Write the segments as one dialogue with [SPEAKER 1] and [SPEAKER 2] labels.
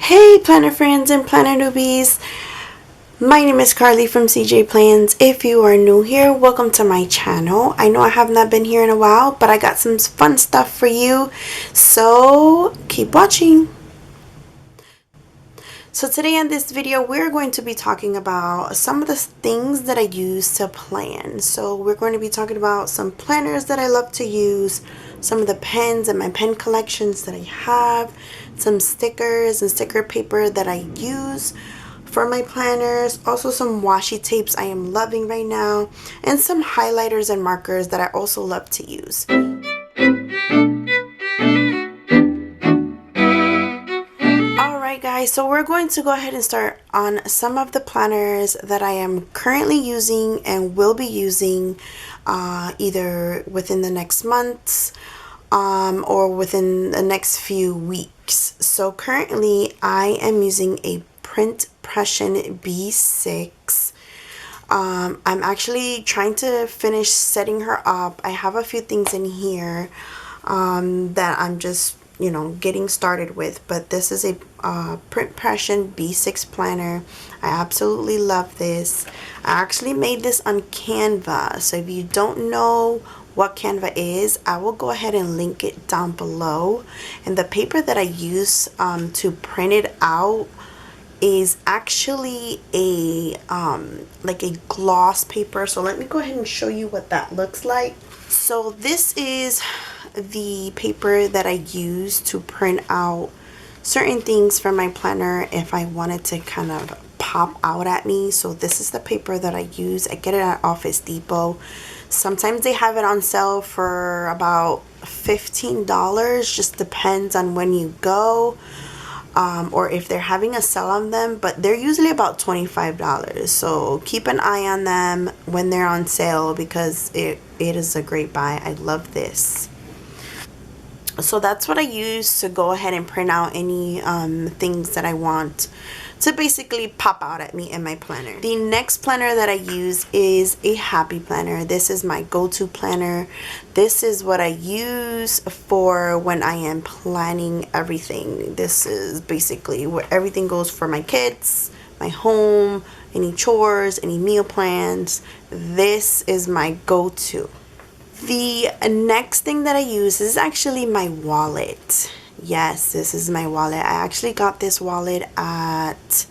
[SPEAKER 1] Hey planner friends and planner newbies, my name is Carly from CJ Plans. If you are new here, welcome to my channel. I know I have not been here in a while, but I got some fun stuff for you, so keep watching. So today in this video, we're going to be talking about some of the things that I use to plan. So we're going to be talking about some planners that I love to use, some of the pens and my pen collections that I have, some stickers and sticker paper that I use for my planners, also some washi tapes I am loving right now, and some highlighters and markers that I also love to use. Alright guys, so we're going to go ahead and start on some of the planners that I am currently using and will be using either within the next months or within the next few weeks. So currently I am using a Print Pression B6. I'm actually trying to finish setting her up. I have a few things in here that I'm just getting started with, but this is a Print Pression B6 planner. I absolutely love this. I actually made this on Canva, so if you don't know what Canva is, I will go ahead and link it down below. And the paper that I use to print it out is actually a like a gloss paper. So let me go ahead and show you what that looks like. So this is the paper that I use to print out certain things from my planner if I wanted to kind of pop out at me. So this is the paper that I use. I get it at Office Depot. Sometimes they have it on sale for about $15, just depends on when you go. Or if they're having a sale on them, but they're usually about $25. So keep an eye on them when they're on sale because it is a great buy. I love this. So that's what I use to go ahead and print out any things that I want to basically pop out at me in my planner. The next planner that I use is a Happy Planner. This is my go-to planner. This is what I use for when I am planning everything. This is basically where everything goes for my kids, my home, any chores, any meal plans. This is my go-to. The next thing that I use is actually my wallet. Yes, this is my wallet. I actually got this wallet at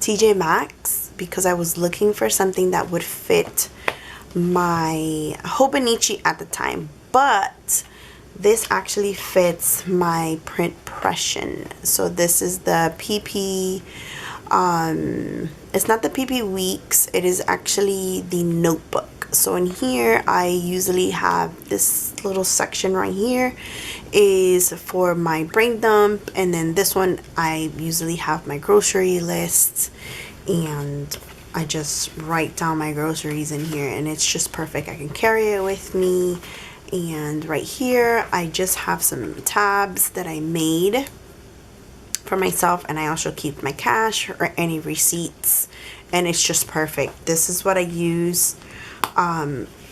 [SPEAKER 1] TJ Maxx because I was looking for something that would fit my Hobonichi at the time. But this actually fits my Print Pression. So this is the PP, it's not the PP Weeks, it is actually the notebook. So in here I usually have this little section right here is for my brain dump, and then this one I usually have my grocery lists, and I just write down my groceries in here, and it's just perfect. I can carry it with me. And right here I just have some tabs that I made for myself, and I also keep my cash or any receipts, and it's just perfect. This is what I use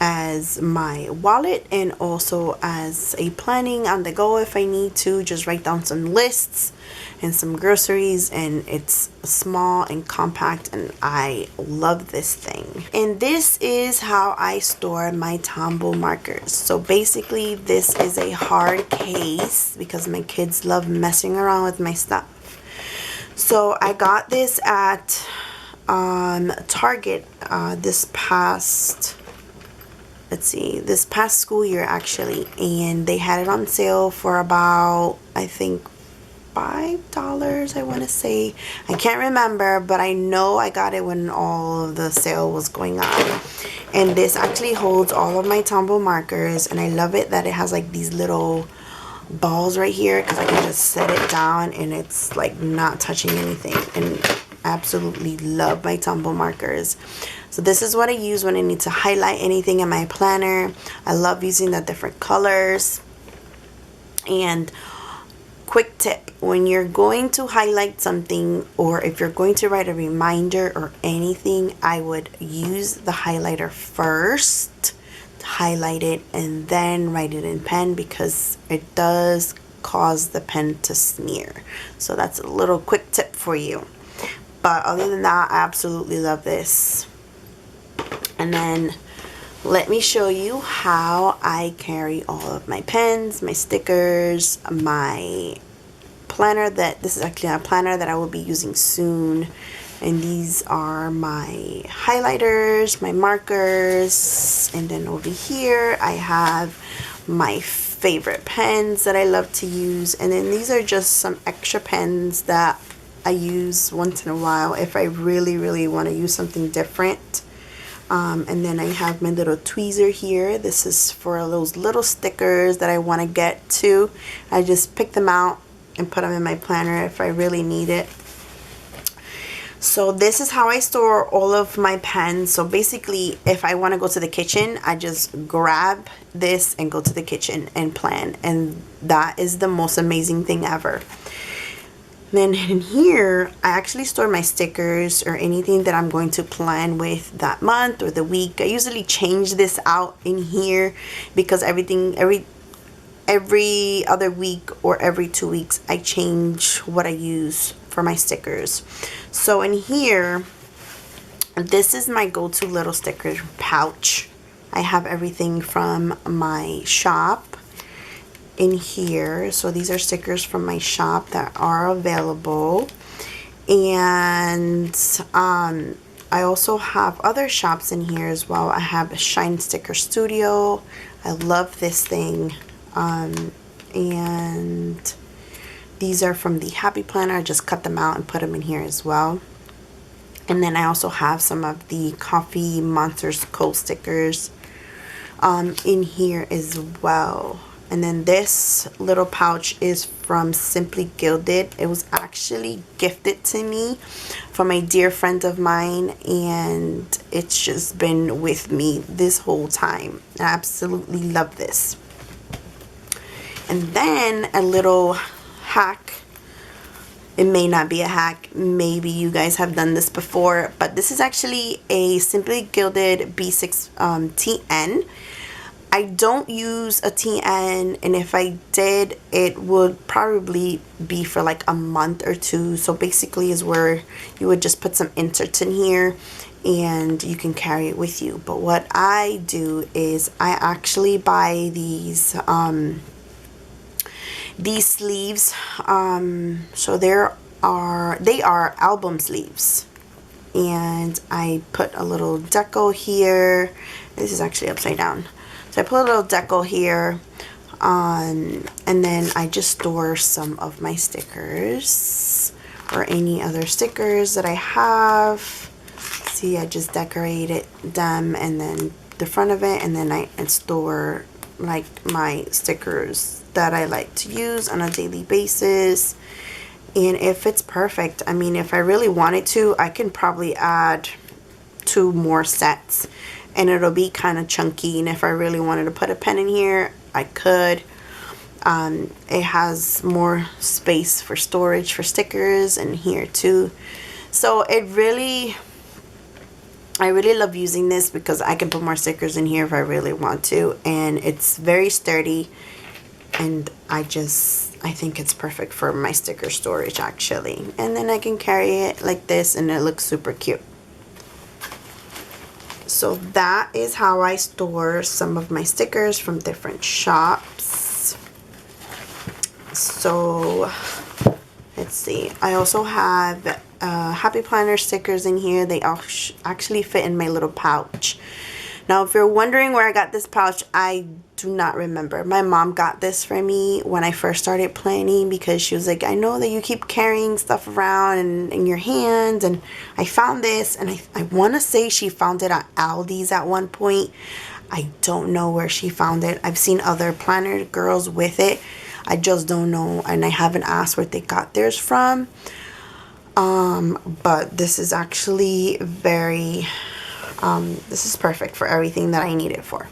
[SPEAKER 1] as my wallet and also as a planning on the go if I need to just write down some lists and some groceries, and it's small and compact, and I love this thing. And this is how I store my Tombow markers. So basically this is a hard case because my kids love messing around with my stuff. So I got this at Target this past school year actually, and they had it on sale for about, I think, $5, I want to say. I can't remember, but I know I got it when all of the sale was going on. And this actually holds all of my Tombow markers, and I love it that it has like these little balls right here because I can just set it down and it's like not touching anything. And I absolutely love my Tombow markers. So this is what I use when I need to highlight anything in my planner. I love using the different colors. And quick tip, when you're going to highlight something, or if you're going to write a reminder or anything, I would use the highlighter first, highlight it, and then write it in pen, because it does cause the pen to smear. So that's a little quick tip for you. But other than that, I absolutely love this. And then let me show you how I carry all of my pens, my stickers, my planner. This is actually a planner that I will be using soon. And these are my highlighters, my markers, and then over here I have my favorite pens that I love to use. And then these are just some extra pens that I use once in a while if I really want to use something different. And then I have my little tweezer here. This is for those little stickers that I want to get to. I just pick them out and put them in my planner if I really need it. So this is how I store all of my pens. So basically, if I want to go to the kitchen, I just grab this and go to the kitchen and plan. And that is the most amazing thing ever. Then in here, I actually store my stickers or anything that I'm going to plan with that month or the week. I usually change this out in here because every other week or every 2 weeks, I change what I use for my stickers. So in here, this is my go-to little sticker pouch. I have everything from my shop in here. So these are stickers from my shop that are available. And I also have other shops in here as well. I have a Shine Sticker Studio. I love this thing. And these are from the Happy Planner. I just cut them out and put them in here as well. And then I also have some of the Coffee Monsters Co. stickers in here as well. And then this little pouch is from Simply Gilded. It was actually gifted to me from a dear friend of mine, and it's just been with me this whole time. I absolutely love this. And then a little hack. It may not be a hack. Maybe you guys have done this before, but this is actually a Simply Gilded B6 TN. I don't use a TN, and if I did, it would probably be for like a month or two. So basically is where you would just put some inserts in here and you can carry it with you. But what I do is I actually buy these sleeves. So they are album sleeves, and I put a little deco here. This is actually upside down. So I put a little deco here, and then I just store some of my stickers or any other stickers that I have. See, I just decorated them and then the front of it, and then I store like my stickers that I like to use on a daily basis. And if it's perfect, I mean, if I really wanted to, I can probably add 2 more sets. And it'll be kind of chunky, and if I really wanted to put a pen in here, I could. It has more space for storage for stickers in here too. So I really love using this because I can put more stickers in here if I really want to, and it's very sturdy, and I think it's perfect for my sticker storage actually. And then I can carry it like this, and it looks super cute. So that is how I store some of my stickers from different shops. So let's see. I also have Happy Planner stickers in here. They actually fit in my little pouch. Now, if you're wondering where I got this pouch, I do not remember. My mom got this for me when I first started planning, because she was like, I know that you keep carrying stuff around in your hands, and I found this, and I want to say she found it at Aldi's at one point. I don't know where she found it. I've seen other planner girls with it. I just don't know, and I haven't asked where they got theirs from. But this is actually this is perfect for everything that I need it for.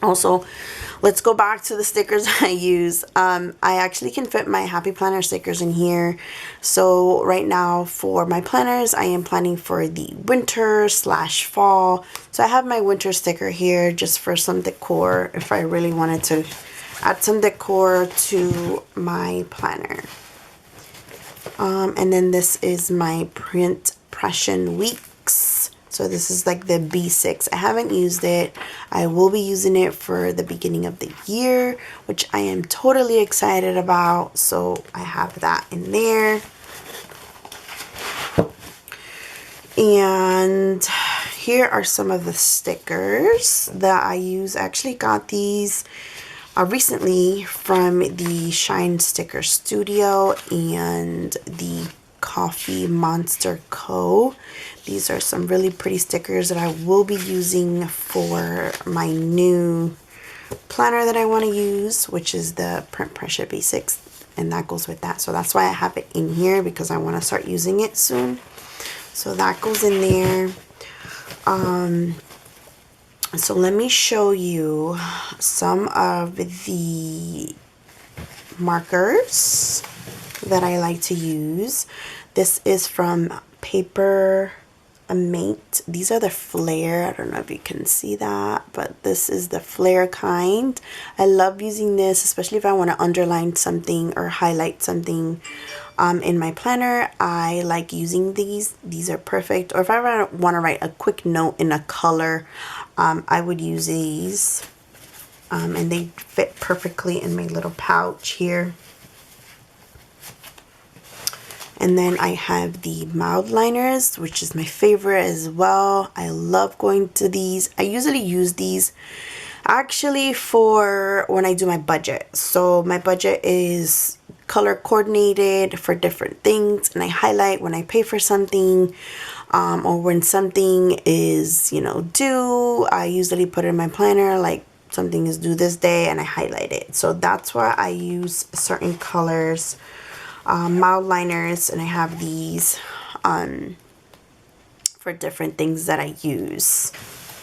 [SPEAKER 1] Also, let's go back to the stickers I use. I actually can fit my Happy Planner stickers in here. So right now for my planners, I am planning for the winter/fall. So I have my winter sticker here just for some decor if I really wanted to add some decor to my planner. And then this is my print impression weeks. So this is like the B6. I haven't used it. I will be using it for the beginning of the year, which I am totally excited about. So I have that in there. And here are some of the stickers that I use. I actually got these recently from the Shine Sticker Studio and the Coffee Monster Co. These are some really pretty stickers that I will be using for my new planner that I want to use, which is the Print Pressure Basics, and that goes with that. So that's why I have it in here, because I want to start using it soon. So that goes in there. So let me show you some of the markers that I like to use. This is from PAPERMILKSHAKE. These are the flare. I don't know if you can see that, but this is the flare kind. I love using this, especially if I want to underline something or highlight something in my planner. I like using these. These are perfect. Or if I want to write a quick note in a color, I would use these. And they fit perfectly in my little pouch here. And then I have the mild liners, which is my favorite as well. I love going to these. I usually use these actually for when I do my budget. So my budget is color coordinated for different things, and I highlight when I pay for something, or when something is, you know, due. I usually put it in my planner, like something is due this day, and I highlight it. So that's why I use certain colors. Mild liners, and I have these for different things that I use.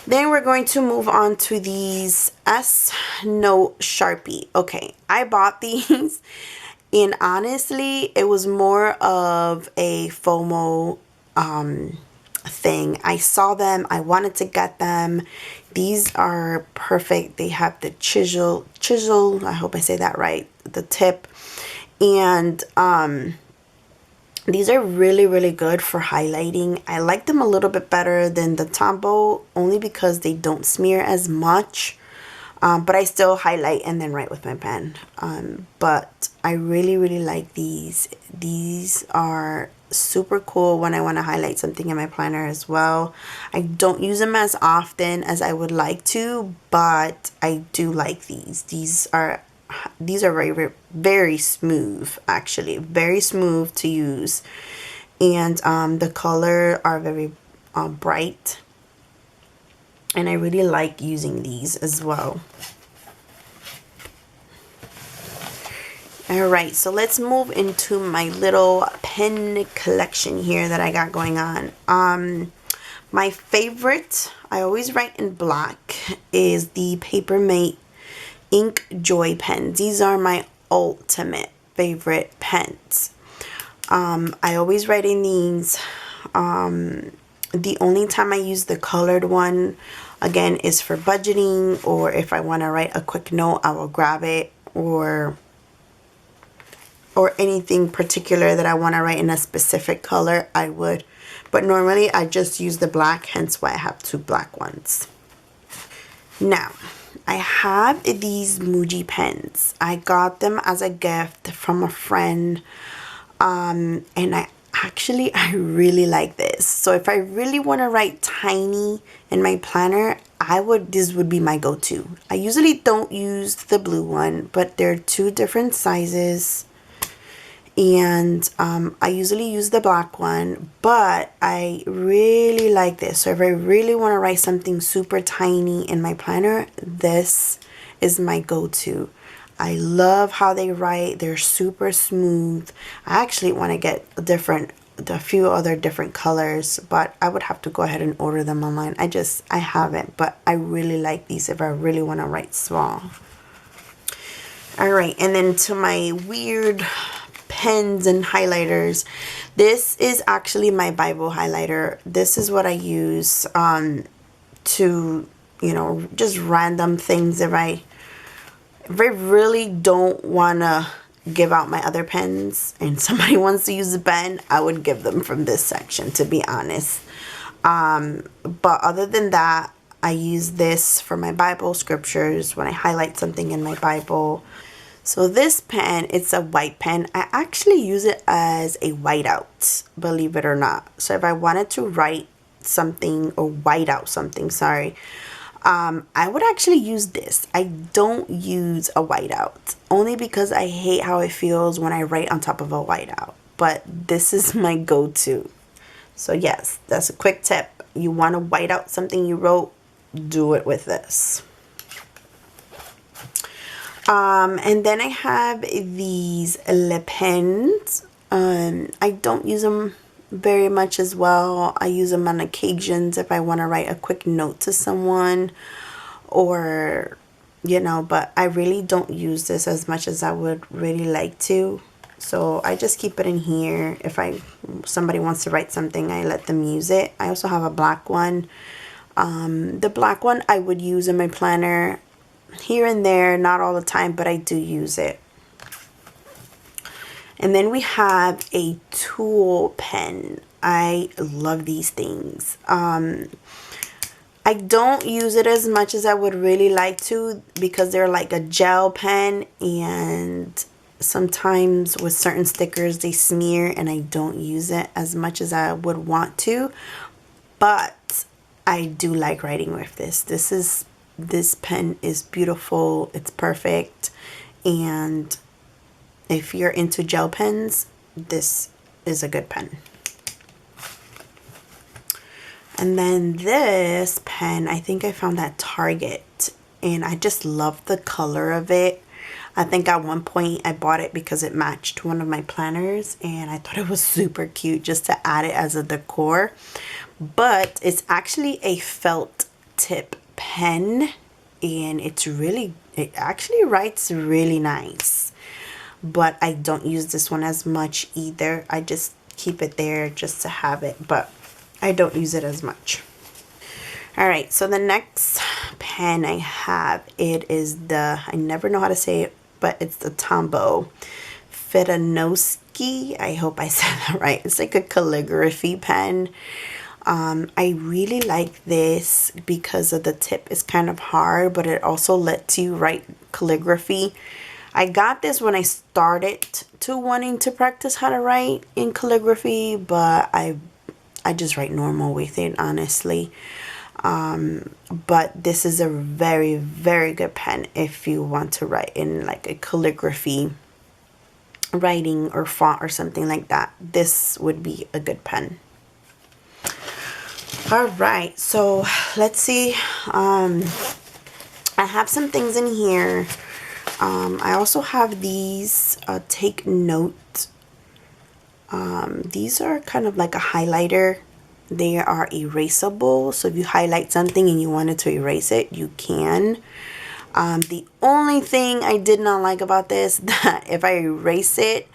[SPEAKER 1] Then we're going to move on to these S Note Sharpie. Okay, I bought these, and honestly, it was more of a FOMO thing. I saw them, I wanted to get them. These are perfect. They have the chisel, I hope I say that right, the tip. And these are really good for highlighting. I like them a little bit better than the Tombow, only because they don't smear as much, but I still highlight and then write with my pen. But I really like these. These are super cool when I want to highlight something in my planner as well. I don't use them as often as I would like to, but I do like these. These are very smooth, actually very smooth to use, and the color are very bright, and I really like using these as well. Alright, so let's move into my little pen collection here that I got going on. My favorite, I always write in black, is the Papermate Ink Joy pens. These are my ultimate favorite pens. I always write in these. The only time I use the colored one, again, is for budgeting, or if I want to write a quick note, I will grab it, or anything particular that I want to write in a specific color, I would. But normally I just use the black, hence why I have two black ones. Now, I have these Muji pens. I got them as a gift from a friend, and I really like this. So if I really want to write tiny in my planner, this would be my go-to. I usually don't use the blue one, but they're two different sizes, and I usually use the black one, but I really like this. So if I really want to write something super tiny in my planner, this is my go-to. I love how they write. They're super smooth. I actually want to get a few other different colors, but I would have to go ahead and order them online. I haven't, but I really like these if I really want to write small. All right, and then to my weird pens and highlighters, this is actually my Bible highlighter. This is what I use to, you know, just random things. If If I really don't want to give out my other pens and somebody wants to use a pen, I would give them from this section, to be honest. But other than that, I use this for my Bible scriptures when I highlight something in my Bible. So this pen, it's a white pen. I actually use it as a whiteout, believe it or not. So if I wanted to write something or white out something, sorry, I would actually use this. I don't use a whiteout only because I hate how it feels when I write on top of a whiteout. But this is my go-to. So yes, that's a quick tip. You want to white out something you wrote, do it with this. And then I have these lip pens. I don't use them very much as well. I use them on occasions if I want to write a quick note to someone, or you know, but I really don't use this as much as I would really like to. So I just keep it in here. If somebody wants to write something, I let them use it. I also have a black one. The black one I would use in my planner here and there, not all the time, but I do use it. And then we have a tool pen. I love these things. I don't use it as much as I would really like to because they're like a gel pen, and sometimes with certain stickers they smear and I don't use it as much as I would want to. But I do like writing with this. This pen is beautiful. It's perfect. And if you're into gel pens, this is a good pen. And then this pen, I think I found at Target, and I just love the color of it. I think at one point I bought it because it matched one of my planners, and I thought it was super cute just to add it as a decor. But it's actually a felt tip pen, and it actually writes really nice. But I don't use this one as much either. I just keep it there just to have it, but I don't use it as much. All right, so the next pen I have, it is I never know how to say it, but it's the Tombow Fedonowski. I hope I said that right. It's like a calligraphy pen. I really like this because of the tip is kind of hard, but it also lets you write calligraphy. I got this when I started to wanting to practice how to write in calligraphy, but I just write normal with it, honestly. But this is a very, very good pen if you want to write in like a calligraphy writing or font or something like that. This would be a good pen. All right, so let's see. I have some things in here. I also have these take note. These are kind of like a highlighter. They are erasable, so if you highlight something and you wanted to erase it, you can. The only thing I did not like about this, that if I erase it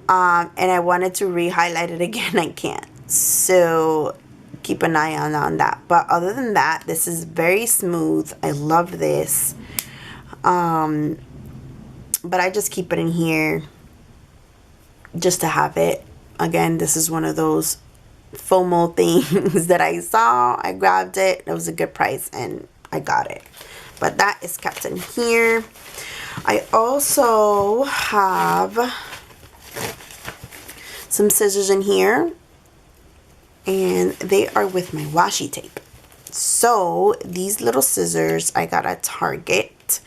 [SPEAKER 1] and I wanted to re-highlight it again, I can't. So keep an eye on that. But other than that, this is very smooth. I love this. But I just keep it in here just to have it. Again, this is one of those FOMO things that I saw. I grabbed it. It was a good price and I got it. But that is kept in here. I also have some scissors in here, and they are with my washi tape. So these little scissors I got at Target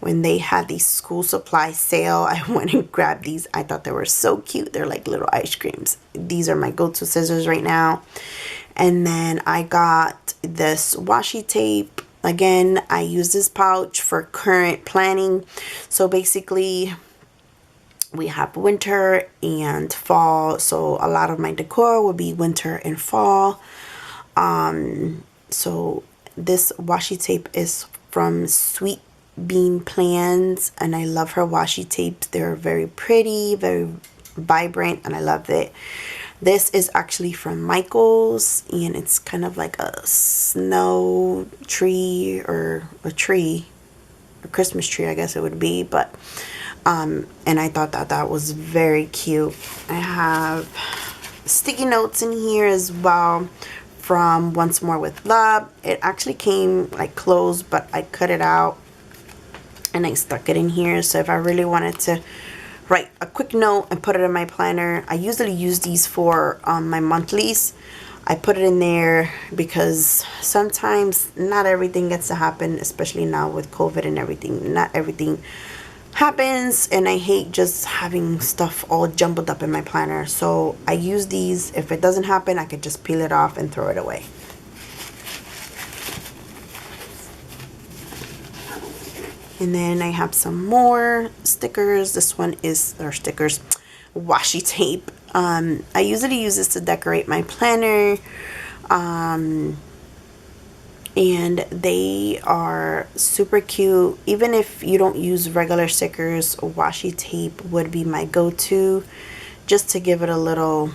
[SPEAKER 1] when they had the school supply sale. I went and grabbed these. I thought they were so cute. They're like little ice creams. These are my go-to scissors right now. And then I got this washi tape. Again, I use this pouch for current planning. So basically we have winter and fall. So a lot of my decor will be winter and fall. So this washi tape is from Sweet Bean Plans, and I love her washi tapes. They're very pretty, very vibrant, and I love it. This is actually from Michael's, and it's kind of like a snow tree or a tree. a Christmas tree, I guess it would be. But and I thought that that was very cute. I have sticky notes in here as well from Once More with Love. It actually came like closed, but I cut it out and I stuck it in here. So if I really wanted to write a quick note and put it in my planner, I usually use these for my monthlies. I put it in there because sometimes not everything gets to happen, especially now with COVID and everything. Not everything happens, and I hate just having stuff all jumbled up in my planner. So I use these. If it doesn't happen, I could just peel it off and throw it away. And then I have some more stickers. This one is, or stickers, washi tape. I usually use this to decorate my planner. And they are super cute. Even if you don't use regular stickers, washi tape would be my go-to, just to give it a little,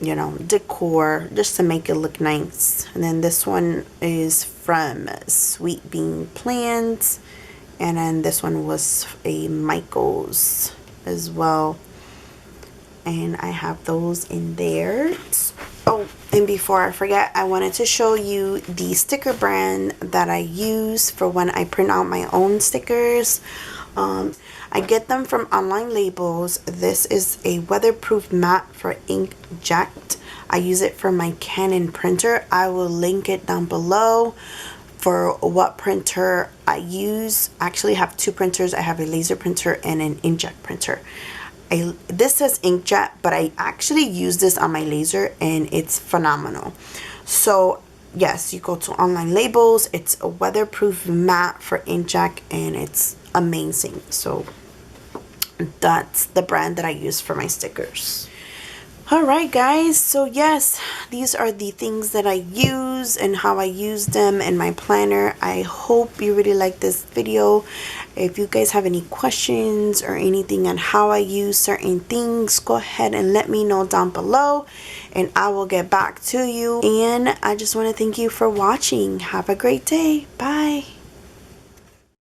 [SPEAKER 1] you know, decor, just to make it look nice. And then this one is from Sweet Bean Plans, and then this one was a Michael's as well, and I have those in there. Oh, and before I forget, I wanted to show you the sticker brand that I use for when I print out my own stickers. I get them from Online Labels. This is a weatherproof mat for inkjet. I use it for my Canon printer. I will link it down below for what printer I use. I actually have two printers. I have a laser printer and an inkjet printer. This says inkjet, but I actually use this on my laser and it's phenomenal. So yes, you go to Online Labels. It's a weatherproof mat for inkjet and it's amazing. So that's the brand that I use for my stickers. Alright guys, so yes, these are the things that I use and how I use them in my planner. I hope you really like this video. If you guys have any questions or anything on how I use certain things, go ahead and let me know down below and I will get back to you. And I just want to thank you for watching. Have a great day. Bye.